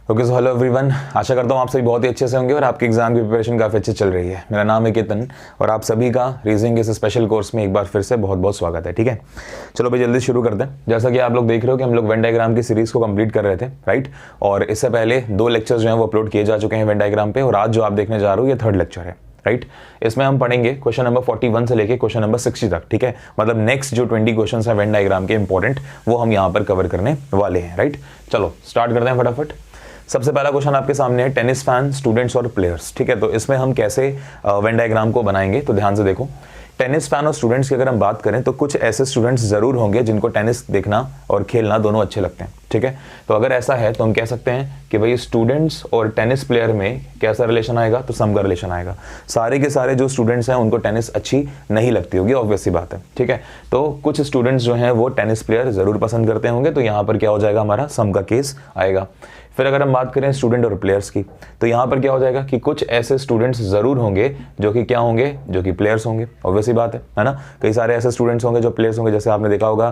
Okay so hello everyone, आशा करता हूँ आप सभी बहुत ही अच्छे से होंगे और आपकी एग्जाम की प्रिपरेशन काफ़ी अच्छी चल रही है। मेरा नाम है केतन और आप सभी का रीजनिंग के इस स्पेशल कोर्स में एक बार फिर से बहुत बहुत स्वागत है। ठीक है, चलो भाई जल्दी शुरू करते हैं। जैसा कि आप लोग देख रहे हो कि हम लोग वेन डायग्राम की सीरीज को कंप्लीट कर रहे थे, राइट। और इससे पहले 2 लेक्चर्स जो हैं वो अपलोड किए जा चुके हैं वेन डायग्राम पे, और आज जो आप देखने जा रहे हो ये 3rd लेक्चर है, राइट। इसमें हम पढ़ेंगे क्वेश्चन नंबर 41 से लेके क्वेश्चन नंबर 60 तक। ठीक है, मतलब नेक्स्ट जो 20 क्वेश्चन है वेन डायग्राम के इंपॉर्टेंट, वो हम यहाँ पर कवर करने वाले हैं, राइट। चलो स्टार्ट करते हैं फटाफट। सबसे पहला क्वेश्चन आपके सामने है टेनिस फैन, स्टूडेंट्स और प्लेयर्स। ठीक है, तो इसमें हम कैसे वेन डायग्राम को बनाएंगे, तो ध्यान से देखो। टेनिस फैन और स्टूडेंट्स की अगर हम बात करें तो कुछ ऐसे स्टूडेंट्स जरूर होंगे जिनको टेनिस देखना और खेलना दोनों अच्छे लगते हैं। ठीक है, तो अगर ऐसा है तो हम कह सकते हैं कि भाई स्टूडेंट्स और टेनिस प्लेयर में कैसा रिलेशन आएगा, तो सम का रिलेशन आएगा। सारे के सारे जो स्टूडेंट्स हैं उनको टेनिस अच्छी नहीं लगती होगी, ऑब्वियस सी बात है। ठीक है, तो कुछ स्टूडेंट्स जो हैं वो टेनिस प्लेयर जरूर पसंद करते होंगे, तो यहाँ पर क्या हो जाएगा, हमारा सम का केस आएगा। फिर अगर हम बात करें स्टूडेंट और प्लेयर्स की, तो यहाँ पर क्या हो जाएगा कि कुछ ऐसे स्टूडेंट्स जरूर होंगे जो कि क्या होंगे, जो कि प्लेयर्स होंगे, ऑब्वियस ही बात है ना। कई सारे ऐसे स्टूडेंट्स होंगे जो प्लेयर्स होंगे, जैसे आपने देखा होगा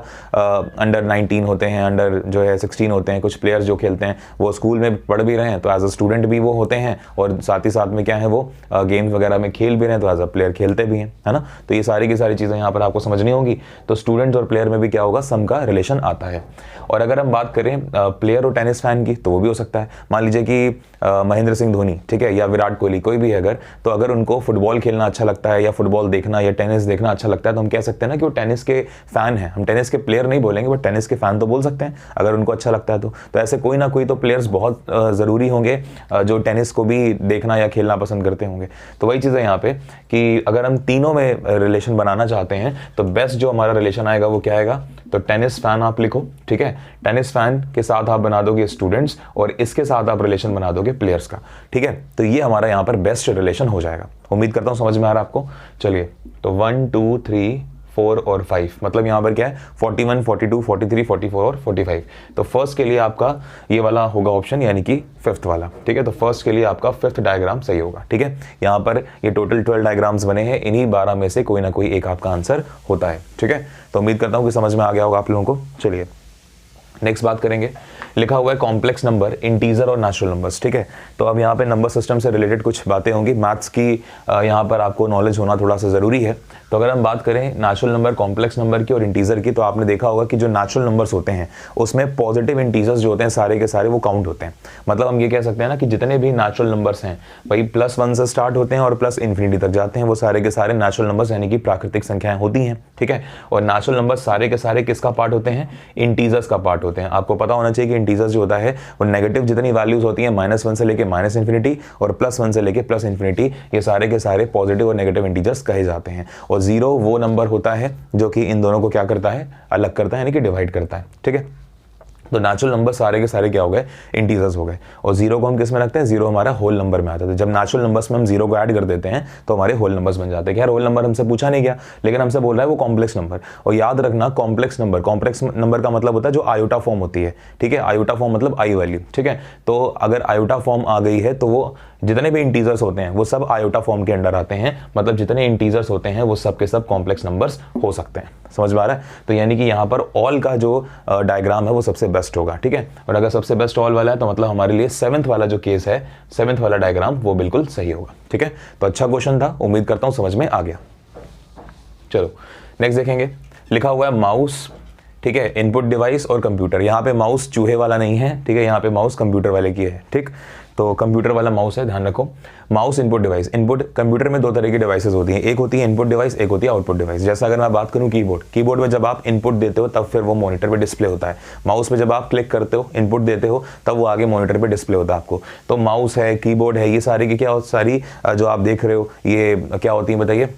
अंडर 19 होते हैं, अंडर जो है 16 होते हैं। कुछ प्लेयर्स जो खेलते हैं वो स्कूल में पढ़ भी रहे हैं तो एज अ स्टूडेंट भी वो होते हैं, और साथ ही साथ में क्या है वो गेम्स वगैरह में खेल भी रहे हैं तो एज अ प्लेयर खेलते भी हैं, है ना। तो ये सारी की सारी चीज़ें यहाँ पर आपको समझनी होगी। तो स्टूडेंट और प्लेयर में भी क्या होगा, सम का रिलेशन आता है। और अगर हम बात करें प्लेयर और टेनिस फैन की, तो वो भी हो सकता है। मान लीजिए कि महेंद्र सिंह धोनी, ठीक है, या विराट कोहली, कोई भी है अगर, तो अगर उनको फुटबॉल खेलना अच्छा लगता है या फुटबॉल देखना या टेनिस देखना अच्छा लगता है, तो हम कह सकते हैं ना कि वो टेनिस के फैन है। हम टेनिस के प्लेयर नहीं बोलेंगे, बट टेनिस के फैन तो बोल सकते हैं अगर उनको अच्छा लगता है तो ऐसे कोई ना कोई तो प्लेयर्स बहुत ज़रूरी होंगे जो टेनिस को भी देखना या खेलना पसंद करते होंगे। तो वही चीज़ है यहाँ पे कि अगर हम तीनों में रिलेशन बनाना चाहते हैं तो बेस्ट जो हमारा रिलेशन आएगा वो क्या आएगा, तो टेनिस फैन आप लिखो। ठीक है, टेनिस फैन के साथ आप बना दोगे स्टूडेंट्स और इसके साथ आप रिलेशन बना दोगे प्लेयर्स का। ठीक है, तो ये हमारा यहाँ पर बेस्ट रिलेशन हो जाएगा। उम्मीद करता हूँ समझ में आ रहा है आपको। चलिए, तो 1 2 3 4 और 5, मतलब यहाँ पर क्या है 41 42 43 44 और 45। तो फर्स्ट के लिए आपका ये वाला होगा ऑप्शन, यानी कि 5th वाला। ठीक है, तो फर्स्ट के लिए आपका 5th डायग्राम सही होगा। ठीक है, यहाँ पर ये टोटल 12 डायग्राम्स बने हैं, इन्हीं 12 में से कोई ना कोई एक आपका आंसर होता है। ठीक है, तो उम्मीद करता हूँ कि समझ में आ गया होगा आप लोगों को। चलिए नेक्स्ट बात करेंगे। लिखा हुआ है कॉम्प्लेक्स नंबर, इंटीजर और नेचुरल नंबर्स। ठीक है, तो अब यहाँ पे नंबर सिस्टम से रिलेटेड कुछ बातें होंगी। मैथ्स की यहाँ पर आपको नॉलेज होना थोड़ा सा ज़रूरी है। तो अगर हम बात करें नेचुरल नंबर, कॉम्प्लेक्स नंबर की और इंटीजर की, तो आपने देखा होगा कि जो नेचुरल नंबर्स होते हैं उसमें पॉजिटिव इंटीजर्स जो होते हैं सारे के सारे वो काउंट होते हैं। मतलब हम ये कह सकते हैं ना कि जितने भी नेचुरल नंबर्स हैं भाई +1 से स्टार्ट होते हैं और प्लस इन्फिनिटी तक जाते हैं, वो सारे के सारे नेचुरल नंबर्स यानी कि प्राकृतिक संख्याएं होती हैं। ठीक है, और नेचुरल नंबर्स सारे के सारे किसका पार्ट होते हैं, इंटीजर्स का पार्ट होते हैं। आपको पता होना चाहिए कि इंटीजर्स जो होता है वो नेगेटिव जितनी वैल्यूज होती हैं -1 से लेके -इन्फिनिटी और +1 से लेके +इन्फिनिटी, ये सारे के सारे पॉजिटिव और नेगेटिव इंटीजर्स कहे जाते हैं। और 0 वो नंबर होता है जो कि इन दोनों को क्या करता है, अलग करता है, यानी कि डिवाइड करता है। ठीक है, तो नेचुरल नंबर सारे के सारे क्या हो गए, इंटीजर्स हो गए। और 0 को हम किस में रखते हैं, 0 हमारा होल नंबर में आता है। जब नेचुरल नंबर्स में हम 0 को ऐड कर देते हैं तो हमारे होल नंबर्स बन जाते हैं। यार होल नंबर हमसे पूछा नहीं गया, लेकिन हमसे बोल रहा है वो कॉम्प्लेक्स नंबर। और याद रखना कॉम्प्लेक्स नंबर का मतलब होता है जो आयोटा फॉर्म होती है। ठीक है, आयोटा फॉर्म मतलब आई वैल्यू। ठीक है, तो अगर आयोटा फॉर्म आ गई है तो वो जितने भी इंटीजर्स होते हैं वो सब आयोटा फॉर्म के अंडर आते हैं। मतलब जितने इंटीजर्स होते हैं वो सब के सब कॉम्प्लेक्स नंबर्स हो सकते हैं। समझ में आ रहा है? तो यानी कि यहाँ पर ऑल का जो डायग्राम है वो सबसे बेस्ट होगा। ठीक है, और अगर सबसे बेस्ट ऑल वाला है तो मतलब हमारे लिए 7th वाला जो केस है, 7th वाला डायग्राम वो बिल्कुल सही होगा। ठीक है, तो अच्छा क्वेश्चन था, उम्मीद करता हूँ समझ में आ गया। चलो नेक्स्ट देखेंगे। लिखा हुआ है माउस, ठीक है, इनपुट डिवाइस और कंप्यूटर। यहाँ पे माउस चूहे वाला नहीं है, ठीक है, यहाँ पे माउस कंप्यूटर वाले की है। ठीक, तो कंप्यूटर वाला माउस है, ध्यान रखो। Mouse input device, input computer में 2 तरह की डिवाइसेस होती हैं, एक होती है इनपुट डिवाइस, एक होती है आउटपुट डिवाइस। जैसा अगर मैं बात करूं कीबोर्ड में जब आप इनपुट देते हो तब फिर वो मॉनिटर पे डिस्प्ले होता है। माउस में जब आप क्लिक करते हो, इनपुट देते हो, तब वो आगे मॉनिटर पे डिस्प्ले होता है आपको। तो माउस है, कीबोर्ड है, ये सारी की क्या सारी जो आप देख रहे हो ये क्या होती है बताइए,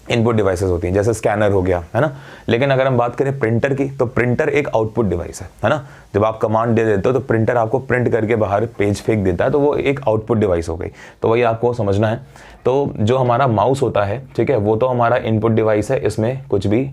इनपुट डिवाइसेस होती हैं। जैसे स्कैनर हो गया, है ना। लेकिन अगर हम बात करें प्रिंटर की, तो प्रिंटर एक आउटपुट डिवाइस है ना। जब आप कमांड दे देते हो तो प्रिंटर आपको प्रिंट करके बाहर पेज फेंक देता है, तो वो एक आउटपुट डिवाइस हो गई। तो वही आपको समझना है। तो जो हमारा माउस होता है, ठीक है, वो तो हमारा इनपुट डिवाइस है, इसमें कुछ भी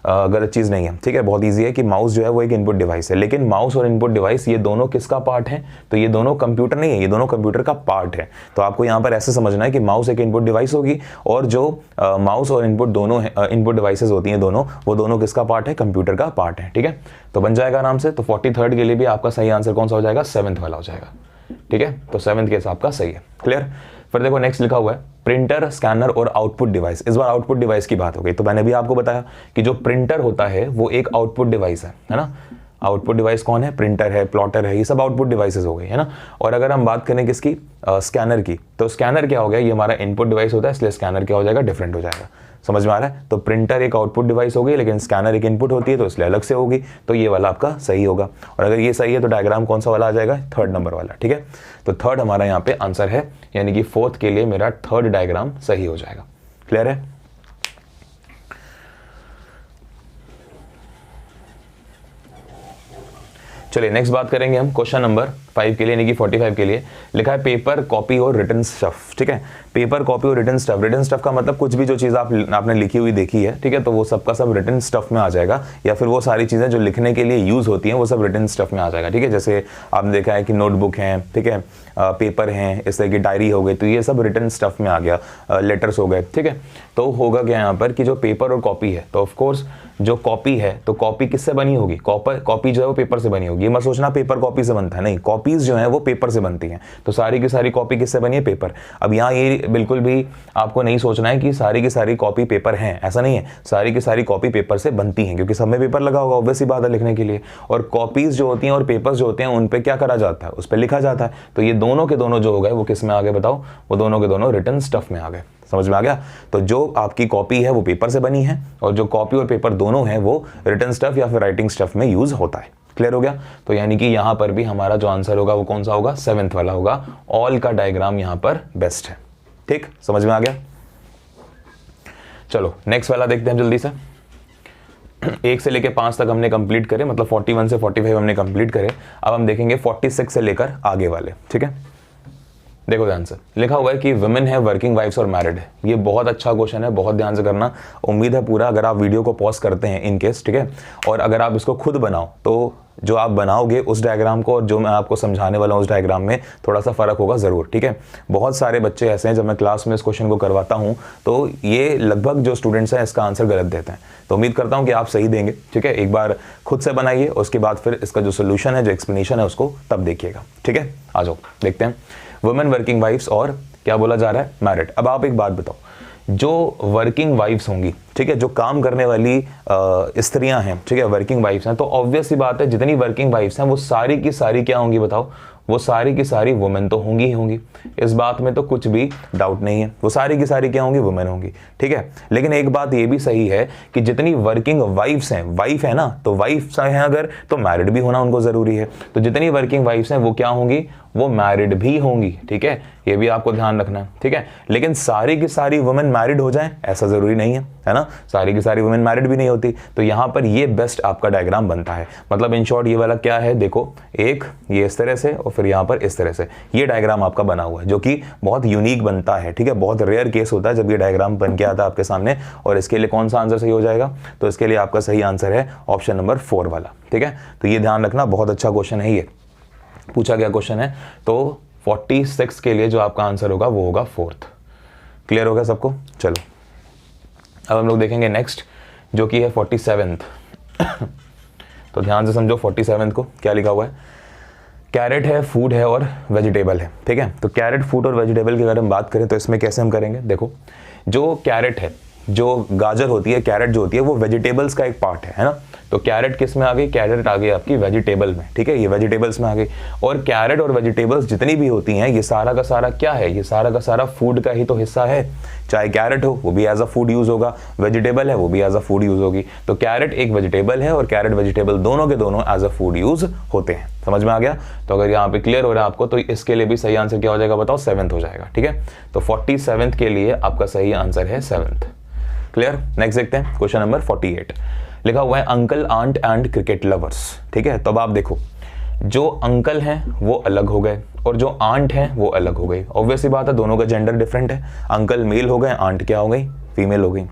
गलत चीज़ नहीं है। ठीक है, बहुत ईजी है कि माउस जो है वो एक इनपुट डिवाइस है। लेकिन माउस और इनपुट डिवाइस ये दोनों किसका पार्ट है, तो ये दोनों कंप्यूटर नहीं है, ये दोनों कंप्यूटर का पार्ट है। तो आपको यहाँ पर ऐसे समझना है कि माउस एक इनपुट डिवाइस होगी और जो माउस और इनपुट दोनों इनपुट डिवाइसेस होती हैं दोनों, वो दोनों किसका पार्ट है, कंप्यूटर का पार्ट है। ठीक है, तो बन जाएगा आराम से। तो 43rd के लिए भी आपका सही आंसर कौन सा हो जाएगा, 7th वाला हो जाएगा। ठीक है, तो 7th केस आपका सही है। क्लियर। फिर देखो नेक्स्ट लिखा हुआ है प्रिंटर, स्कैनर और आउटपुट डिवाइस। इस बार आउटपुट डिवाइस की बात हो गई। तो मैंने भी आपको बताया कि जो प्रिंटर होता है वो एक आउटपुट डिवाइस है ना। आउटपुट डिवाइस कौन है? प्रिंटर है, प्लॉटर है, ये सब आउटपुट डिवाइसेस हो गए, है ना। और अगर हम बात करें किसकी, स्कैनर की, तो स्कैनर क्या हो गया, ये हमारा इनपुट डिवाइस होता है, इसलिए स्कैनर क्या हो जाएगा, डिफरेंट हो जाएगा। समझ में आ रहा है। तो प्रिंटर एक आउटपुट डिवाइस होगी, लेकिन स्कैनर एक इनपुट होती है, तो इसलिए अलग से होगी। तो ये वाला आपका सही होगा। और अगर ये सही है तो डायग्राम कौन सा वाला आ जाएगा, 3rd नंबर वाला। ठीक है, तो 3rd हमारा यहाँ पे आंसर है, यानी कि 4th के लिए मेरा 3rd डायग्राम सही हो जाएगा। क्लियर है। चलिए नेक्स्ट बात करेंगे हम क्वेश्चन नंबर 5 के लिए, यानी कि 45 के लिए। लिखा है पेपर, कॉपी और रिटन स्टफ। ठीक है, पेपर, कॉपी और रिटन स्टफ। रिटन स्टफ का मतलब कुछ भी जो चीज़ आपने लिखी हुई देखी है, ठीक है, तो वो सबका सब रिटन स्टफ में आ जाएगा, या फिर वो सारी चीज़ें जो लिखने के लिए यूज़ होती हैं वो सब रिटन स्टफ में आ जाएगा। ठीक है, जैसे आपने देखा है कि नोटबुक हैं, ठीक है, पेपर हैं, इस तरह की डायरी हो गई, तो ये सब रिटन स्टफ में आ गया, लेटर्स हो गए। ठीक है, तो होगा क्या यहाँ पर कि जो पेपर और कॉपी है, तो ऑफकोर्स जो कॉपी है, तो कॉपी किससे बनी होगी, कॉपी जो है वो पेपर से बनी होगी। ये मत सोचना पेपर कॉपी से बनता है, नहीं, कॉपीज जो है वो पेपर से बनती हैं। तो सारी की सारी कॉपी किससे बनी है, पेपर। अब यहाँ ये बिल्कुल भी आपको नहीं सोचना है कि सारी की सारी कॉपी पेपर हैं, ऐसा नहीं है। सारी की सारी कॉपी पेपर से बनती हैं, क्योंकि सब में पेपर लगा होगा, ऑब्वियस ही बात है लिखने के लिए। और कॉपीज जो होती हैं और पेपर्स जो होते हैं उन पे क्या करा जाता है, उस पर लिखा जाता है। तो ये दोनों के दोनों जो हो गए वो किस में आ गए बताओ, वो दोनों के दोनों रिटन स्टफ में आ गए। समझ में आ गया। तो जो आपकी कॉपी है वो पेपर से बनी है, और जो कॉपी और पेपर दोनों हैं वो रिटन स्टफ या फिर राइटिंग स्टफ में यूज होता है। क्लियर हो गया। तो यानी कि यहां पर भी हमारा जो आंसर होगा वो कौन सा होगा, 7th वाला होगा। ऑल का डायग्राम यहां पर बेस्ट है। ठीक, समझ में आ गया। चलो नेक्स्ट वाला देखते हैं जल्दी से। 1 से लेकर 5 तक हमने कंप्लीट करे, मतलब 41 से 45 हमने कंप्लीट करे। अब हम देखेंगे 46 से लेकर आगे वाले। ठीक है, देखो ध्यान से लिखा हुआ है कि वुमेन है, वर्किंग वाइफ्स और मैरिड है। ये बहुत अच्छा क्वेश्चन है, बहुत ध्यान से करना। उम्मीद है पूरा, अगर आप वीडियो को पॉज करते हैं इन केस, ठीक है, और अगर आप इसको खुद बनाओ, तो जो आप बनाओगे उस डायग्राम को और जो मैं आपको समझाने वाला हूँ उस डायग्राम में थोड़ा सा फर्क होगा ज़रूर। ठीक है, बहुत सारे बच्चे ऐसे हैं जब मैं क्लास में इस क्वेश्चन को करवाता हूँ तो ये लगभग जो स्टूडेंट्स हैं इसका आंसर गलत देते हैं। तो उम्मीद करता हूँ कि आप सही देंगे। ठीक है, एक बार खुद से बनाइए, उसके बाद फिर इसका जो सोल्यूशन है, जो एक्सप्लेनेशन है, उसको तब देखिएगा। ठीक है, आ जाओ देखते हैं। वुमेन, वर्किंग वाइफ्स और क्या बोला जा रहा है, मैरिड। अब आप एक बात बताओ, जो वर्किंग वाइफ्स होंगी, ठीक है, जो काम करने वाली स्त्रियां हैं, ठीक है, वर्किंग वाइफ्स हैं, तो ऑब्वियस सी बात है जितनी वर्किंग वाइफ्स हैं वो सारी की सारी क्या होंगी बताओ, वो सारी की सारी वुमेन तो होंगी ही होंगी। इस बात में तो कुछ भी डाउट नहीं है, वो सारी की सारी क्या होंगी, वुमेन होंगी। ठीक है, लेकिन एक बात ये भी सही है कि जितनी वर्किंग वाइफ्स हैं, वाइफ है ना, तो वाइफ्स हैं अगर, तो मैरिड भी होना उनको जरूरी है। तो जितनी वर्किंग वाइफ्स हैं वो क्या होंगी, वो मैरिड भी होंगी। ठीक है, ये भी आपको ध्यान रखना है। ठीक है, लेकिन सारी की सारी वुमेन मैरिड हो जाएं ऐसा जरूरी नहीं है ना, सारी की सारी वुमेन मैरिड भी नहीं होती। तो यहां पर ये बेस्ट आपका डायग्राम बनता है। मतलब इन शॉर्ट ये वाला क्या है, देखो, एक ये इस तरह से और फिर यहां पर इस तरह से ये डायग्राम आपका बना हुआ है, जो कि बहुत यूनिक बनता है। ठीक है, बहुत रेयर केस होता है जब ये डायग्राम बन के आता है आपके सामने। और इसके लिए कौन सा आंसर सही हो जाएगा, तो इसके लिए आपका सही आंसर है ऑप्शन नंबर 4 वाला। ठीक है, तो ये ध्यान रखना, बहुत अच्छा क्वेश्चन है, ये पूछा गया क्वेश्चन है। तो 46 के लिए जो आपका आंसर होगा वो होगा 4th। क्लियर होगा सबको। चलो अब हम लोग देखेंगे नेक्स्ट, जो कि है 47th। तो ध्यान से समझो 47th को क्या लिखा हुआ है। कैरेट है, फूड है और वेजिटेबल है। ठीक है, तो कैरेट, फूड और वेजिटेबल की अगर हम बात करें तो इसमें कैसे हम करेंगे, देखो, जो कैरेट है, जो गाजर होती है, कैरेट जो होती है वो वेजिटेबल्स का एक पार्ट है ना। तो कैरेट किस में आ गई, कैरेट आ गई आपकी वेजिटेबल में। ठीक है, ये वेजिटेबल्स में आ गई। और कैरेट और वेजिटेबल्स जितनी भी होती हैं ये सारा का सारा क्या है, ये सारा का सारा फूड का ही तो हिस्सा है। चाहे कैरेट हो वो भी एज अ फूड यूज होगा, वेजिटेबल है वो भी एज अ फूड यूज होगी। तो कैरेट एक वेजिटेबल है और कैरेट वेजिटेबल दोनों के दोनों एज अ फूड यूज होते हैं। समझ में आ गया। तो अगर यहाँ पे क्लियर हो रहा है आपको, तो इसके लिए भी सही आंसर क्या हो जाएगा बताओ, 7th हो जाएगा। ठीक है, तो 47th के लिए आपका सही आंसर है 7th। क्लियर। नेक्स्ट देखते हैं क्वेश्चन नंबर 48। लिखा हुआ है uncle, aunt and cricket lovers. ठीक है, तो अब आप देखो, जो अंकल हैं वो अलग हो गए और जो आंट हैं वो अलग हो गई। ऑब्वियसली बात है, दोनों का जेंडर डिफरेंट है। अंकल मेल हो गए, आंट क्या हो गई, फीमेल हो गई।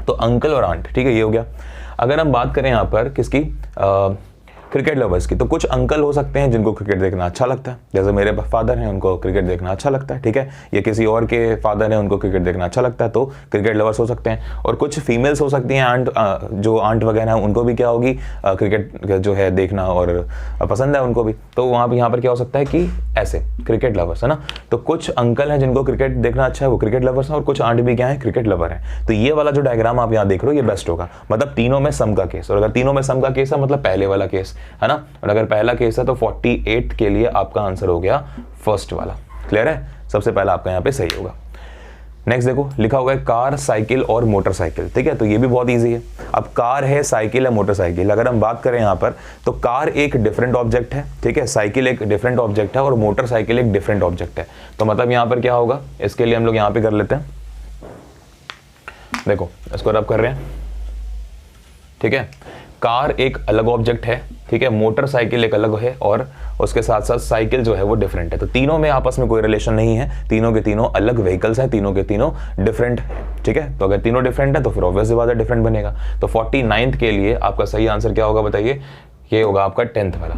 तो अंकल और आंट, ठीक है, ये हो गया। अगर हम बात करें यहाँ पर किसकी, क्रिकेट लवर्स की। तो कुछ अंकल हो सकते हैं जिनको क्रिकेट देखना अच्छा लगता है, जैसे मेरे फादर हैं उनको क्रिकेट देखना अच्छा लगता है, ठीक है, या किसी और के फादर हैं उनको क्रिकेट देखना अच्छा लगता है, तो क्रिकेट लवर्स हो सकते हैं। और कुछ फीमेल्स हो सकती हैं, जो आंट वगैरह हैं उनको भी क्या होगी, क्रिकेट जो है देखना और पसंद है उनको भी, तो वहाँ पर यहाँ पर क्या हो सकता है कि ऐसे क्रिकेट लवर्स है ना। तो कुछ अंकल हैं जिनको क्रिकेट देखना अच्छा है वो क्रिकेट लवर्स हैं, और कुछ आंट भी क्या है क्रिकेट लवर हैं। तो ये वाला जो डायग्राम आप यहाँ देख रहे हो ये बेस्ट होगा, मतलब तीनों में सम का केस। और अगर तीनों में सम का केस है मतलब पहले वाला केस है ना, और अगर पहला केस है तो 48 के लिए आपका आंसर हो गया फर्स्ट वाला। क्लियर है, सबसे पहला आपका यहाँ पे सही होगा। नेक्स्ट देखो लिखा हुआ है कार, साइकिल और मोटरसाइकिल, ठीक है, तो ये भी बहुत इजी है। अब कार है, साइकिल है, मोटरसाइकिल, अगर हम बात करें यहाँ पर तो कार एक डिफरेंट ऑब्जेक्ट है, ठीक है, साइकिल एक डिफरेंट ऑब्जेक्ट है और मोटरसाइकिल एक डिफरेंट ऑब्जेक्ट है। तो मतलब यहाँ पर क्या होगा, इसके लिए हम लोग यहाँ पे कर लेते हैं, देखो इसको रब कर रहे हैं, ठीक है, कार एक अलग ऑब्जेक्ट है, ठीक है, मोटरसाइकिल एक अलग है और उसके साथ साथ साइकिल जो है वो डिफरेंट है। तो तीनों में आपस में कोई रिलेशन नहीं है, तीनों के तीनों अलग व्हीकल्स हैं, तीनों के तीनों डिफरेंट है, ठीक है। तो अगर तीनों डिफरेंट है तो फिर ऑब्वियसली बात है डिफरेंट बनेगा। तो 49th के लिए आपका सही आंसर क्या होगा बताइए, ये होगा आपका 10th वाला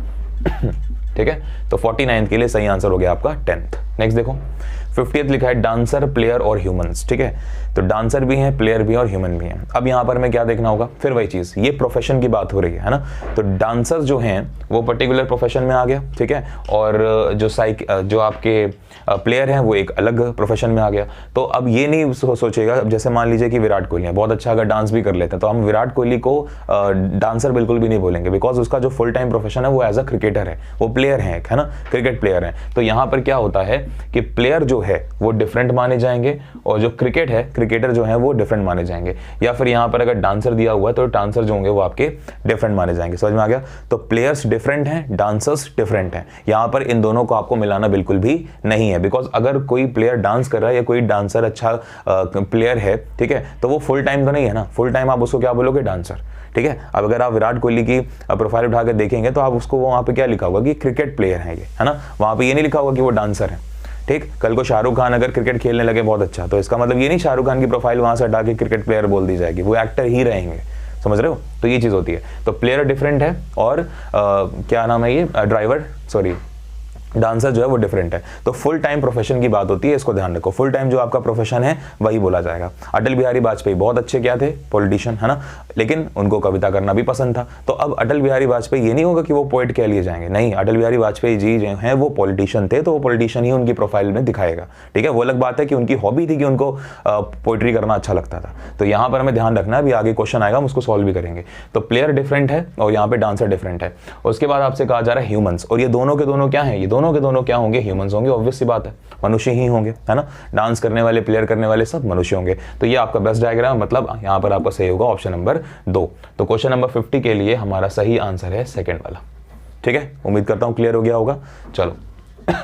ठीक है। तो 49th के लिए सही आंसर हो गया आपका 10th। नेक्स्ट देखो 50th लिखा है डांसर, प्लेयर और ह्यूमंस, ठीक है, तो डांसर भी हैं, प्लेयर भी हैं और ह्यूमन भी हैं। अब यहाँ पर हमें क्या देखना होगा, फिर वही चीज़, ये प्रोफेशन की बात हो रही है ना, तो डांसर जो हैं वो पर्टिकुलर प्रोफेशन में आ गया, ठीक है, और जो आपके प्लेयर हैं वो एक अलग प्रोफेशन में आ गया। तो अब ये नहीं सोचेगा, अब जैसे मान लीजिए कि विराट कोहली है, बहुत अच्छा अगर डांस भी कर लेते हैं तो हम विराट कोहली को डांसर बिल्कुल भी नहीं बोलेंगे, बिकॉज उसका जो फुल टाइम प्रोफेशन है वो एज अ क्रिकेटर है, वो प्लेयर है ना, क्रिकेट प्लेयर है। तो यहाँ पर क्या होता है कि प्लेयर जो है वो डिफरेंट माने जाएंगे और जो क्रिकेट है, क्रिकेटर जो है वो डिफरेंट माने जाएंगे। या फिर यहाँ पर अगर डांसर दिया हुआ है तो डांसर जो होंगे वो आपके डिफरेंट माने जाएंगे। समझ में आ गया? तो प्लेयर्स डिफरेंट हैं, डांसर्स डिफरेंट हैं। यहाँ पर इन दोनों को आपको मिलाना बिल्कुल भी नहीं है, बिकॉज अगर कोई प्लेयर डांस कर रहा है या कोई डांसर अच्छा प्लेयर है, ठीक है, तो वो फुल टाइम तो नहीं है ना, फुल टाइम आप उसको क्या बोलोगे, डांसर, ठीक है। अब अगर आप विराट कोहली की प्रोफाइल उठा कर देखेंगे तो आप उसको वहाँ पे क्या लिखा होगा कि क्रिकेट प्लेयर है ये, है ना, वहाँ पे ये नहीं लिखा होगा कि वो डांसर है, ठीक। कल को शाहरुख खान अगर क्रिकेट खेलने लगे बहुत अच्छा, तो इसका मतलब ये नहीं शाहरुख खान की प्रोफाइल वहां से हटा के क्रिकेट प्लेयर बोल दी जाएगी, वो एक्टर ही रहेंगे। समझ रहे हो? तो ये चीज होती है। तो प्लेयर डिफरेंट है और क्या नाम है ये, ड्राइवर, सॉरी, डांसर जो है वो डिफरेंट है। तो फुल टाइम प्रोफेशन की बात होती है, इसको ध्यान रखो, फुल टाइम जो आपका प्रोफेशन है वही बोला जाएगा। अटल बिहारी वाजपेयी बहुत अच्छे क्या थे, पॉलिटिशियन, है ना, लेकिन उनको कविता करना भी पसंद था। तो अब अटल बिहारी वाजपेयी ये नहीं होगा कि वो पोएट कह लिए जाएंगे, नहीं, अटल बिहारी वाजपेयी जी जो हैं वो पॉलिटिशियन थे, तो वो पॉलिटिशियन ही उनकी प्रोफाइल में दिखाएगा, ठीक है। वो अलग बात है कि उनकी हॉबी थी कि उनको पोइट्री करना अच्छा लगता था। तो यहाँ पर हमें ध्यान रखना है, अभी आगे क्वेश्चन आएगा हम उसको सॉल्व भी करेंगे। तो प्लेयर डिफरेंट है और यहाँ पे डांसर डिफरेंट है। उसके बाद आपसे कहा जा रहा है ह्यूमंस, और ये दोनों के दोनों क्या है, ये दोनों के दोनों क्या होंगे, ह्यूमंस होंगे, ऑब्वियस सी बात है, मनुष्य ही होंगे, है ना, डांस करने वाले, प्लेयर करने वाले सब मनुष्य होंगे। तो ये आपका बेस्ट डायग्राम, मतलब यहाँ पर आपका सही होगा ऑप्शन नंबर 2। तो क्वेश्चन नंबर 50 के लिए हमारा सही आंसर है सेकंड वाला, ठीक है। उम्मीद करता हूं क्लियर हो गया होगा। चलो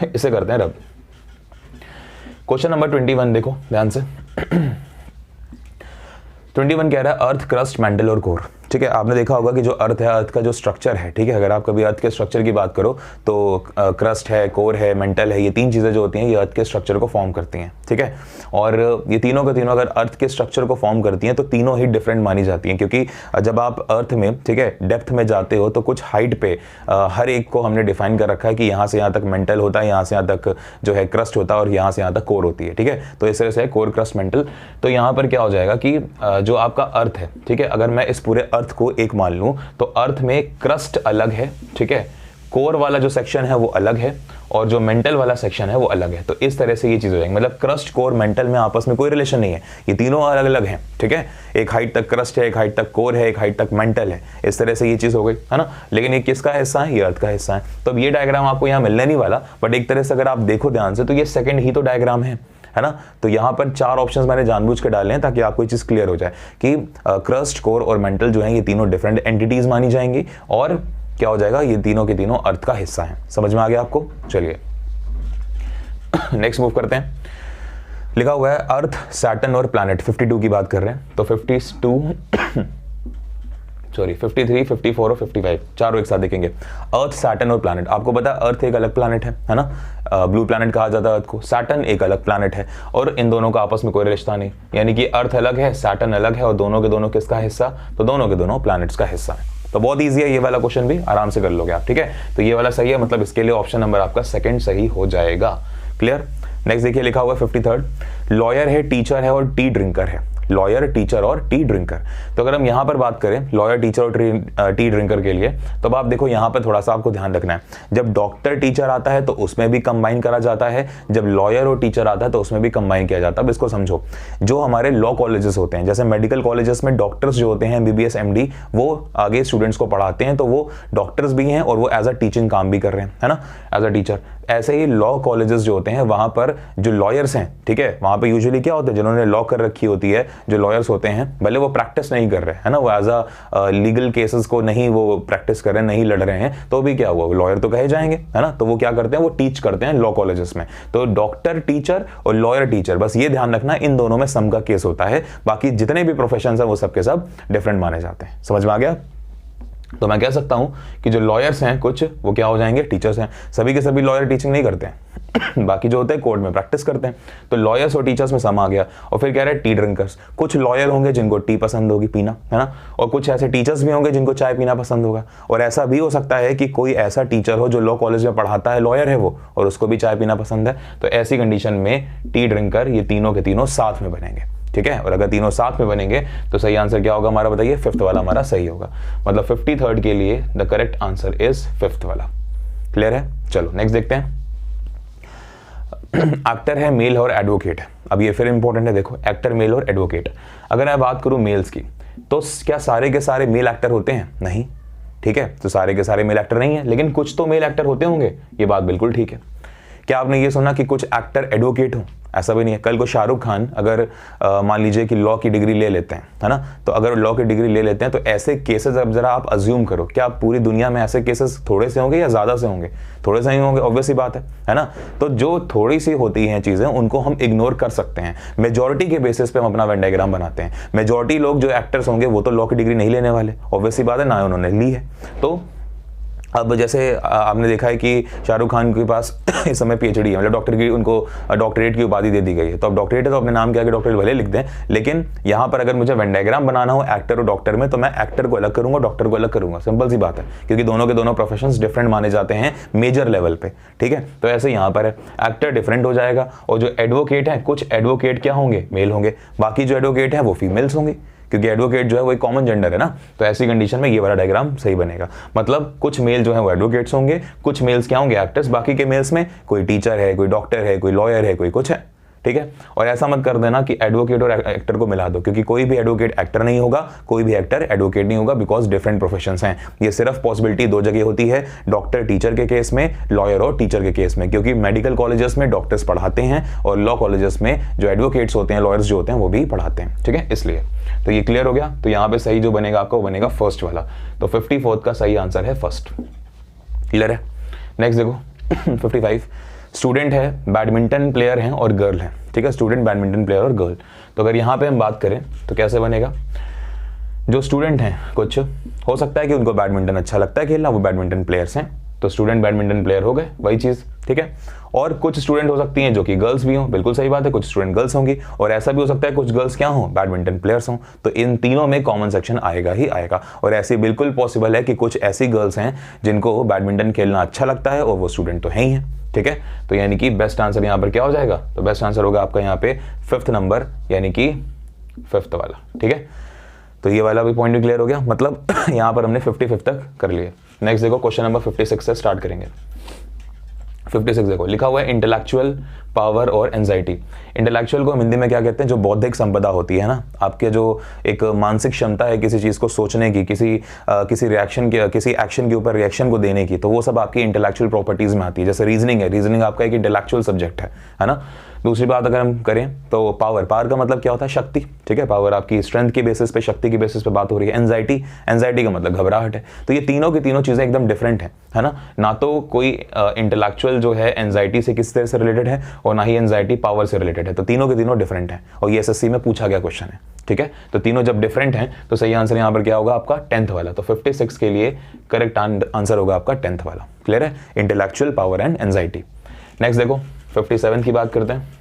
इसे करते हैं रब। क्वेश्चन नंबर 21 देखो ध्यान से 21 कह रहा है अर्थ, क्रस्ट, मेंटल और कोर, ठीक है। आपने देखा होगा कि जो अर्थ है, अर्थ का जो स्ट्रक्चर है, ठीक है, अगर आप कभी अर्थ के स्ट्रक्चर की बात करो तो क्रस्ट है, कोर है, मेंटल है, ये तीन चीज़ें जो होती हैं ये अर्थ के स्ट्रक्चर को फॉर्म करती हैं, ठीक है। और ये तीनों के तीनों अगर अर्थ के स्ट्रक्चर को फॉर्म करती हैं तो तीनों ही डिफरेंट मानी जाती हैं, क्योंकि जब आप अर्थ में, ठीक है, डेप्थ में जाते हो तो कुछ हाइट पे हर एक को हमने डिफाइन कर रखा है कि यहाँ से यहाँ तक मेंटल होता है, यहाँ से यहाँ तक जो है क्रस्ट होता है और यहाँ से यहाँ तक कोर होती है, ठीक है। तो इस तरह से कोर, क्रस्ट, मेंटल। तो यहाँ पर क्या हो जाएगा कि जो आपका अर्थ है, ठीक है, अगर मैं इस पूरे अर्थ को एक मान लूं तो अर्थ में क्रस्ट अलग है, ठीक है, कोर वाला जो सेक्शन है वो अलग है और जो मेंटल वाला सेक्शन है वो अलग है। तो इस तरह से ये चीज हो जाएगी, मतलब क्रस्ट, कोर, मेंटल में आपस में कोई रिलेशन नहीं है, ये तीनों अलग अलग हैं, ठीक है। एक हाइट तक क्रस्ट है, एक हाइट तक कोर है, एक हाइट तक मेंटल है, इस तरह से ये चीज हो गई, है ना। लेकिन ये किसका हिस्सा है, ये अर्थ का हिस्सा है। तो अब ये डायग्राम आपको यहाँ मिलने नहीं वाला, बट एक तरह से अगर आप देखो ध्यान से तो ये सेकंड ही तो डायग्राम है ना। तो यहाँ पर 4 ऑप्शंस मैंने जानबूझ के डाले हैं ताकि आपको ये चीज क्लियर हो जाए कि क्रस्ट, कोर और मेंटल जो है ये तीनों डिफरेंट एंटिटीज मानी जाएंगी और क्या हो जाएगा, ये तीनों के तीनों अर्थ का हिस्सा है। समझ में आ गया आपको? चलिए नेक्स्ट मूव करते हैं। लिखा हुआ है अर्थ, सैटर्न और प्लैनेट, 52 की बात कर रहे हैं। तो 53, 54 और 55 चारों एक साथ देखेंगे। अर्थ, सैटर्न और प्लैनेट। आपको पता है अर्थ एक अलग प्लैनेट है ना, ब्लू प्लैनेट कहा जाता है अर्थ को। सैटर्न एक अलग प्लैनेट है और इन दोनों का आपस में कोई रिश्ता नहीं, यानी कि अर्थ अलग है, सैटर्न अलग है और दोनों के दोनों किसका हिस्सा, तो दोनों के दोनों प्लैनेट्स का हिस्सा है। तो बहुत ईजी है, ये वाला क्वेश्चन भी आराम से कर लोगे आप, ठीक है। तो ये वाला सही है, मतलब इसके लिए ऑप्शन नंबर आपका सेकंड सही हो जाएगा। क्लियर। नेक्स्ट देखिए लिखा हुआ है 53rd, लॉयर है, टीचर है और टी ड्रिंकर है। लॉयर, टीचर और टी ड्रिंकर। तो अगर हम यहाँ पर बात करें लॉयर, टीचर और टी ड्रिंकर के लिए, तो अब आप देखो यहाँ पर थोड़ा सा आपको ध्यान रखना है। जब डॉक्टर टीचर आता है तो उसमें भी कंबाइन करा जाता है, जब लॉयर और टीचर आता है तो उसमें भी कंबाइन किया जाता है। अब इसको समझो, जो हमारे लॉ कॉलेजेस होते हैं, जैसे मेडिकल कॉलेजेस में डॉक्टर्स जो होते हैं MBBS MD, वो आगे स्टूडेंट्स को पढ़ाते हैं, तो वो डॉक्टर्स भी हैं और वो एज अ टीचिंग काम भी कर रहे हैं, है ना, एज अ टीचर। ऐसे ही लॉ कॉलेजेस जो होते हैं वहां पर जो लॉयर्स हैं, ठीक है, वहां पे यूजुअली क्या होता है, जिन्होंने लॉ कर रखी होती है, जो लॉयर्स होते हैं, भले वो प्रैक्टिस नहीं कर रहे हैं, है ना, वो एज अ लीगल केसेस को नहीं वो प्रैक्टिस कर रहे हैं, नहीं लड़ रहे हैं, तो भी क्या हुआ, लॉयर तो कहे जाएंगे, है ना। तो वो क्या करते हैं, वो टीच करते हैं लॉ कॉलेजेस में। तो डॉक्टर टीचर और लॉयर टीचर, बस ये ध्यान रखना, इन दोनों में सम का केस होता है। बाकी जितने भी प्रोफेशन है वो सबके सब डिफरेंट माने जाते हैं। समझ में आ गया। तो मैं कह सकता हूं कि जो लॉयर्स हैं कुछ, वो क्या हो जाएंगे, टीचर्स हैं। सभी के सभी लॉयर टीचिंग नहीं करते हैं बाकी जो होते हैं कोर्ट में प्रैक्टिस करते हैं। तो लॉयर्स और टीचर्स में सम आ गया। और फिर कह रहे हैं टी ड्रिंकर्स, कुछ लॉयर होंगे जिनको टी पसंद होगी पीना, है ना, और कुछ ऐसे टीचर्स भी होंगे जिनको चाय पीना पसंद होगा। और ऐसा भी हो सकता है कि कोई ऐसा टीचर हो जो लॉ कॉलेज में पढ़ाता है, लॉयर है वो, और उसको भी चाय पीना पसंद है। तो ऐसी कंडीशन में टी ड्रिंकर ये तीनों के तीनों साथ में बनेंगे, ठीक है। और अगर तीनों साथ में बनेंगे तो सही आंसर क्या होगा हमारा, बताइए, फिफ्थ वाला हमारा सही होगा। मतलब 53rd के लिए the correct answer is fifth वाला। क्लियर है। चलो नेक्स्ट देखते हैं। एक्टर है, मेल और एडवोकेट है। अब ये फिर इंपॉर्टेंट है, देखो, एक्टर, मेल और एडवोकेट। अगर मैं बात करूं मेल्स की, तो क्या सारे के सारे मेल एक्टर होते हैं? नहीं, ठीक है। तो सारे के सारे मेल एक्टर नहीं है, लेकिन कुछ तो मेल एक्टर होते होंगे, ये बात बिल्कुल ठीक है। क्या आपने ये सुना कि कुछ एक्टर एडवोकेट हो? ऐसा भी नहीं है। कल को शाहरुख खान अगर मान लीजिए कि लॉ की डिग्री ले लेते हैं, है ना, तो अगर लॉ की डिग्री ले लेते हैं तो ऐसे केसेस, अब जरा आप अज्यूम करो, क्या पूरी दुनिया में ऐसे केसेस थोड़े से होंगे या ज्यादा से होंगे? थोड़े से ही होंगे, ऑब्वियस सी बात है ना। तो जो थोड़ी सी होती हैं चीजें, उनको हम इग्नोर कर सकते हैं। मेजॉरिटी के बेसिस पे हम अपना वेन डायग्राम बनाते हैं। मेजॉरिटी लोग जो एक्टर्स होंगे वो तो लॉ की डिग्री नहीं लेने वाले, ऑब्वियस सी बात है, ना उन्होंने ली है। तो अब जैसे आपने देखा है कि शाहरुख खान के पास इस समय PhD है, मतलब डॉक्टर की, उनको डॉक्टरेट की उपाधि दे दी गई है। तो अब डॉक्टरेट है तो अपने नाम के आगे डॉक्टरेट भले लिख दें, लेकिन यहाँ पर अगर मुझे वेन डायग्राम बनाना हो एक्टर और डॉक्टर में, तो मैं एक्टर को अलग करूंगा, डॉक्टर को अलग करूंगा। सिंपल सी बात है, क्योंकि दोनों के दोनों प्रोफेशंस डिफरेंट माने जाते हैं मेजर लेवल पे, ठीक है। तो ऐसे यहाँ पर है, एक्टर डिफरेंट हो जाएगा, और जो एडवोकेट है, कुछ एडवोकेट क्या होंगे, मेल होंगे, बाकी जो एडवोकेट है वो फीमेल्स होंगे, क्योंकि एडवोकेट जो है वो एक कॉमन जेंडर है ना। तो ऐसी कंडीशन में ये वाला डायग्राम सही बनेगा। मतलब कुछ मेल जो है वो एडवोकेट्स होंगे, कुछ मेल्स क्या होंगे, एक्टर्स, बाकी के मेल्स में कोई टीचर है, कोई डॉक्टर है, कोई लॉयर है, कोई कुछ है, ठीक है। और ऐसा मत कर देना कि एडवोकेट और एक्टर को मिला दो, क्योंकि कोई भी एडवोकेट एक्टर नहीं होगा, कोई भी एक्टर एडवोकेट नहीं होगा, बिकॉज डिफरेंट प्रोफेशंस हैं। ये सिर्फ पॉसिबिलिटी दो जगह होती है, डॉक्टर टीचर के केस में, लॉयर और टीचर के केस में, क्योंकि मेडिकल कॉलेजेस में डॉक्टर्स पढ़ाते हैं और लॉ कॉलेजेस में जो एडवोकेट्स होते हैं, लॉयर्स जो होते हैं, वो भी पढ़ाते हैं, ठीक है। इसलिए तो ये क्लियर हो गया। तो यहाँ पे सही जो बनेगा आपका वो बनेगा फर्स्ट वाला। तो 54th का सही आंसर है फर्स्ट। क्लियर है। नेक्स्ट देखो 55, स्टूडेंट है, बैडमिंटन प्लेयर हैं और गर्ल है, ठीक है। स्टूडेंट, बैडमिंटन प्लेयर और गर्ल। तो अगर यहाँ पे हम बात करें तो कैसे बनेगा, जो स्टूडेंट हैं, कुछ हो सकता है कि उनको बैडमिंटन अच्छा लगता है खेलना, वो बैडमिंटन प्लेयर्स हैं, तो स्टूडेंट बैडमिंटन प्लेयर हो गए, वही चीज़, ठीक है। और कुछ स्टूडेंट हो सकती हैं जो कि गर्ल्स भी हों, बिल्कुल सही बात है, कुछ स्टूडेंट गर्ल्स होंगी, और ऐसा भी हो सकता है कुछ गर्ल्स क्या हों, बैडमिंटन प्लेयर्स हों। तो इन तीनों में कॉमन सेक्शन आएगा ही आएगा। और ऐसे बिल्कुल पॉसिबल है कि कुछ ऐसी गर्ल्स हैं जिनको बैडमिंटन खेलना अच्छा लगता है और वो स्टूडेंट तो है ही हैं, ठीक है। तो यानी कि बेस्ट आंसर यहाँ पर क्या हो जाएगा, तो बेस्ट आंसर होगा आपका यहाँ पे 5th नंबर, यानी कि 5th वाला, ठीक है। तो ये वाला भी पॉइंट भी क्लियर हो गया। मतलब यहाँ पर हमने 55 तक कर लिया। नेक्स्ट देखो, क्वेश्चन नंबर 56 से स्टार्ट करेंगे। 56 देखो, लिखा हुआ है इंटेलेक्चुअल पावर और एंजाइटी। इंटेलेक्चुअल को हम हिंदी में क्या कहते हैं, जो बौद्धिक संपदा होती है ना, आपके जो एक मानसिक क्षमता है किसी चीज़ को सोचने की, किसी रिएक्शन के, किसी एक्शन के ऊपर रिएक्शन को देने की, तो वो सब आपकी इंटेलेक्चुअल प्रॉपर्टीज में आती है। जैसे रीजनिंग है, रीजनिंग आपका एक इंटेलेक्चुअल सब्जेक्ट है ना। दूसरी बात अगर हम करें तो पावर का मतलब क्या होता है, शक्ति, ठीक है। पावर आपकी स्ट्रेंथ की बेसिस पे, शक्ति की बेसिस पे बात हो रही है। एंजाइटी का मतलब घबराहट है। तो ये तीनों की तीनों चीजें एकदम डिफरेंट है ना तो कोई इंटेलेक्चुअल जो है एंजाइटी से किस तरह से रिलेटेड है, और ना ही एंजाइटी पावर से रिलेटेड है। तो तीनों के तीनों डिफरेंट है, और ये SSC में पूछा गया क्वेश्चन है, ठीक है। तो तीनों जब डिफरेंट हैं तो सही आंसर यहाँ पर क्या होगा आपका 10th वाला। तो 56 के लिए करेक्ट आंसर होगा आपका 10th वाला। क्लियर है, intellectual power and anxiety. Next देखो 57 की बात करते हैं।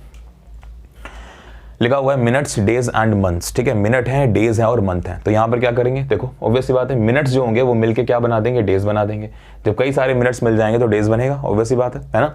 लिखा हुआ है मिनट्स, डेज एंड मंथ्स, ठीक है, मिनट है, डेज है और मंथ है। तो यहाँ पर क्या करेंगे, देखो ऑब्वियस सी बात है, मिनट्स जो होंगे वो मिलके क्या बना देंगे, डेज बना देंगे। जब कई सारे मिनट्स मिल जाएंगे तो डेज बनेगा, ऑब्वियस सी बात है ना।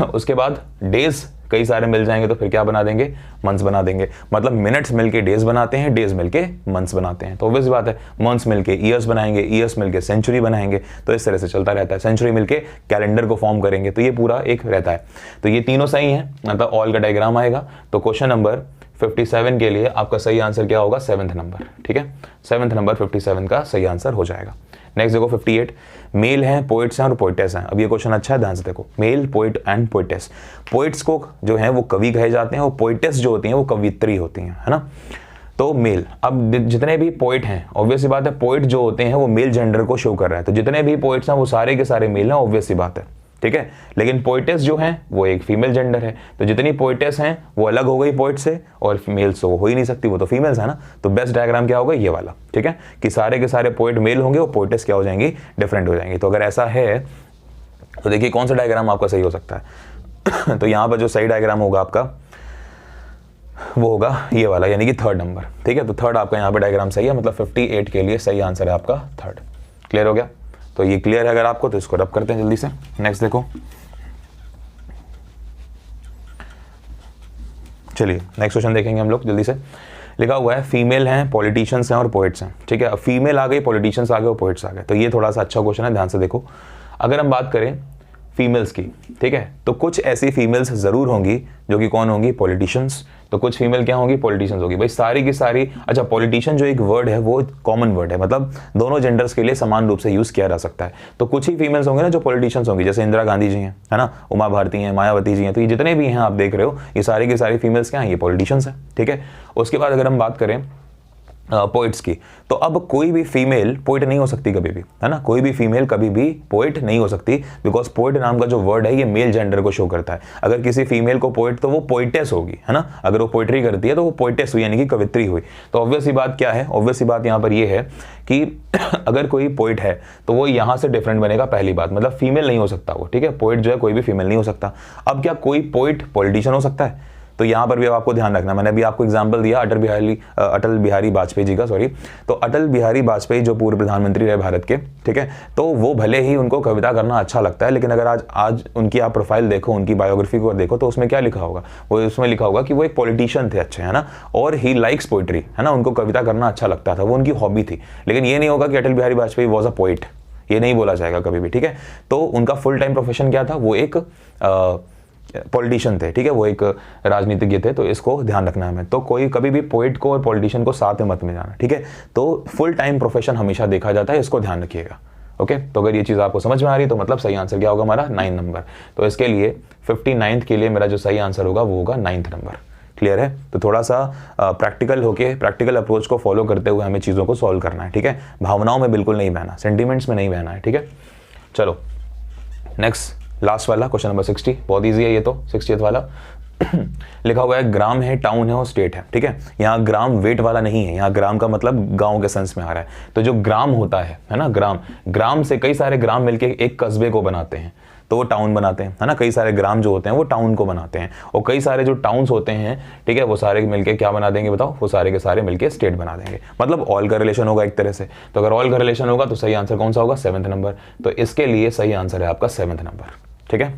उसके बाद डेज कई सारे मिल जाएंगे तो फिर क्या बना देंगे, मंथ्स बना देंगे। मतलब मिनट्स मिलके डेज बनाते हैं, डेज मिलके मंथ्स बनाते हैं। तो ऑब्वियस बात है, मंथ्स मिलके ईयर्स बनाएंगे, ईयर्स मिलके सेंचुरी बनाएंगे। तो इस तरह से चलता रहता है, सेंचुरी मिलके कैलेंडर को फॉर्म करेंगे। तो ये पूरा एक रहता है। तो ये तीनों सही है, मतलब ऑल का डायग्राम आएगा। तो क्वेश्चन नंबर 57 के लिए आपका सही आंसर क्या होगा, 7th नंबर, ठीक है, 7th नंबर 57 का सही आंसर हो जाएगा। नेक्स्ट देखो 58, मेल हैं, पोइट्स हैं और पोइटेस हैं। अब ये क्वेश्चन अच्छा है, ध्यान से देखो, male, poet and poetess. Poets को जो है वो कवि कहे जाते हैं और पोइटेस जो होती हैं वो कवित्री होती हैं, है ना। तो मेल, अब जितने भी पोइट हैं, ऑब्वियस सी बात है, पोइट जो होते हैं वो मेल जेंडर को शो कर रहे हैं। तो जितने भी पोइट्स हैं वो सारे के सारे मेल हैं, ऑब्वियस सी बात है, ठीक है। लेकिन पोइटेस जो हैं वो एक फीमेल जेंडर है। तो जितनी पोइटेस हैं वो अलग हो गई पोइट से, और मेल्स तो हो ही नहीं सकती, वो तो फीमेल्स है ना। तो बेस्ट डायग्राम क्या होगा, ये वाला, ठीक है, कि सारे के सारे पोइट मेल होंगे और पोइटेस क्या हो जाएंगी, डिफरेंट हो जाएंगी। तो अगर ऐसा है तो देखिए कौन सा डायग्राम आपका सही हो सकता है। तो यहाँ पर जो सही डायग्राम होगा आपका वो होगा ये वाला, यानी कि 3rd नंबर, ठीक है। तो 3rd आपका यहाँ पे डायग्राम सही है, मतलब 58 के लिए सही आंसर है आपका 3rd। क्लियर हो गया। तो ये क्लियर है अगर आपको, तो इसको रब करते हैं जल्दी से। नेक्स्ट देखो, चलिए नेक्स्ट क्वेश्चन देखेंगे हम लोग जल्दी से। लिखा हुआ है फीमेल हैं, पॉलिटिशियंस हैं और पोइट्स हैं, ठीक है। अब फीमेल आ गई, पॉलिटिशियंस आ गए और पोइट्स आ गए। तो ये थोड़ा सा अच्छा क्वेश्चन है, ध्यान से देखो। अगर हम बात करें फीमेल्स की, ठीक है, तो कुछ ऐसी फीमेल्स जरूर होंगी जो कि कौन होंगी, पॉलिटिशियंस। तो कुछ फीमेल क्या होंगी, पॉलिटिशियंस होगी। भाई सारी की सारी, अच्छा पॉलिटिशियन जो एक वर्ड है वो कॉमन वर्ड है, मतलब दोनों जेंडर्स के लिए समान रूप से यूज किया जा सकता है। तो कुछ ही फीमेल्स होंगे ना जो पॉलिटिशियंस होंगी, जैसे इंदिरा गांधी जी हैं, है ना, उमा भारती हैं, मायावती जी हैं। तो ये जितने भी हैं आप देख रहे हो, ये सारी की सारी फीमेल्स क्या हैं, ये पॉलिटिशियंस हैं, ठीक है। उसके बाद अगर हम बात करें पोइट्स की, तो अब कोई भी फीमेल पोइट नहीं हो सकती कभी भी, है ना। कोई भी फीमेल कभी भी पोइट नहीं हो सकती, बिकॉज पोइट नाम का जो वर्ड है ये मेल जेंडर को शो करता है। अगर किसी फीमेल को पोइट, तो वो पोइटेस होगी, है ना। अगर वो पोइट्री करती है तो वो पोइटेस हुई, यानी कि कवित्री हुई। तो ऑब्वियस सी बात क्या है, ऑब्वियस सी बात यहाँ पर ये है कि अगर कोई पोइट है तो वो यहाँ से डिफरेंट बनेगा, पहली बात, मतलब फीमेल नहीं हो सकता वो, ठीक है। पोइट जो है कोई भी फीमेल नहीं हो सकता। अब क्या कोई पोइट पॉलिटिशियन हो सकता है, तो यहाँ पर भी अब आपको ध्यान रखना, मैंने अभी आपको एग्जांपल दिया अटल बिहारी वाजपेयी जी का, सॉरी। तो अटल बिहारी वाजपेयी जो पूर्व प्रधानमंत्री रहे भारत के, ठीक है, तो वो भले ही उनको कविता करना अच्छा लगता है, लेकिन अगर आज उनकी आप प्रोफाइल देखो, उनकी बायोग्राफी को देखो, तो उसमें क्या लिखा होगा, वो उसमें लिखा होगा कि वो एक पॉलिटिशियन थे अच्छे, है ना, और ही लाइक्स पोइट्री, है ना, उनको कविता करना अच्छा लगता था, वो उनकी हॉबी थी। लेकिन ये नहीं होगा कि Atal Bihari Vajpayee was a poet, ये नहीं बोला जाएगा कभी भी, ठीक है। तो उनका फुल टाइम प्रोफेशन क्या था, वो एक पॉलिटिशियन थे, ठीक है, वो एक राजनीतिज्ञ थे। तो इसको ध्यान रखना है हमें। तो कोई कभी भी पोइट को और पॉलिटिशियन को साथ में मत में जाना, ठीक है। तो फुल टाइम प्रोफेशन हमेशा देखा जाता है, इसको ध्यान रखिएगा, ओके। तो अगर ये चीज़ आपको समझ में आ रही है तो मतलब सही आंसर क्या होगा हमारा, 9 नंबर। तो इसके लिए 59th के लिए मेरा जो सही आंसर होगा वो होगा 9th नंबर। क्लियर है। तो थोड़ा सा प्रैक्टिकल होके, प्रैक्टिकल अप्रोच को फॉलो करते हुए हमें चीज़ों को सॉल्व करना है, ठीक है। भावनाओं में बिल्कुल नहीं बहना, सेंटिमेंट्स में नहीं बहना है, ठीक है। चलो नेक्स्ट लास्ट वाला क्वेश्चन नंबर 60, बहुत इजी है ये तो, 60th वाला। लिखा हुआ है ग्राम है, टाउन है और स्टेट है, ठीक है। यहाँ ग्राम वेट वाला नहीं है, यहाँ ग्राम का मतलब गांव के सेंस में आ रहा है। तो जो ग्राम होता है ना, ग्राम से कई सारे ग्राम मिलके एक कस्बे को बनाते हैं, तो वो टाउन बनाते हैं, है ना। कई सारे ग्राम जो होते हैं वो टाउन को बनाते हैं, और कई सारे जो टाउन्स होते हैं, ठीक है, वो सारे मिलके क्या बना देंगे बताओ, वो सारे के सारे मिलके स्टेट बना देंगे। मतलब ऑल का रिलेशन होगा एक तरह से। तो अगर ऑल का रिलेशन होगा तो सही आंसर कौन सा होगा, 7th नंबर। तो इसके लिए सही आंसर है आपका 7th नंबर, ठीक है।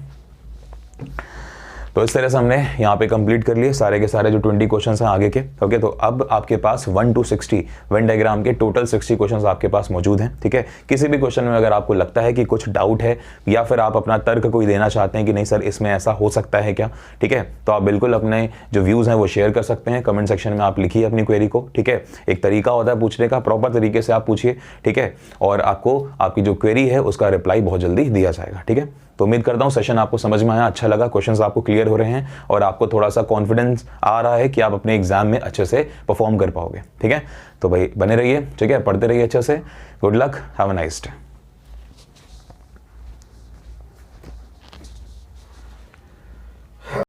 तो इस तरह से हमने यहाँ पे कंप्लीट कर लिए सारे के सारे जो 20 क्वेश्चंस हैं आगे के, ओके। तो अब आपके पास 1 to 60 वेन डायग्राम के टोटल 60 क्वेश्चंस आपके पास मौजूद हैं, ठीक है। किसी भी क्वेश्चन में अगर आपको लगता है कि कुछ डाउट है, या फिर आप अपना तर्क कोई देना चाहते हैं कि नहीं सर इसमें ऐसा हो सकता है क्या, ठीक है, तो आप बिल्कुल अपने जो व्यूज़ हैं वो शेयर कर सकते हैं। कमेंट सेक्शन में आप लिखिए अपनी क्वेरी को, ठीक है। एक तरीका होता है पूछने का, प्रॉपर तरीके से आप पूछिए, ठीक है, और आपको आपकी जो क्वेरी है उसका रिप्लाई बहुत जल्दी दिया जाएगा, ठीक है। तो उम्मीद करता हूं सेशन आपको समझ में आया, अच्छा लगा, क्वेश्चंस आपको क्लियर हो रहे हैं और आपको थोड़ा सा कॉन्फिडेंस आ रहा है कि आप अपने एग्जाम में अच्छे से परफॉर्म कर पाओगे, ठीक है। तो भाई बने रहिए, ठीक है, पढ़ते रहिए अच्छे से। Good luck, have a nice day.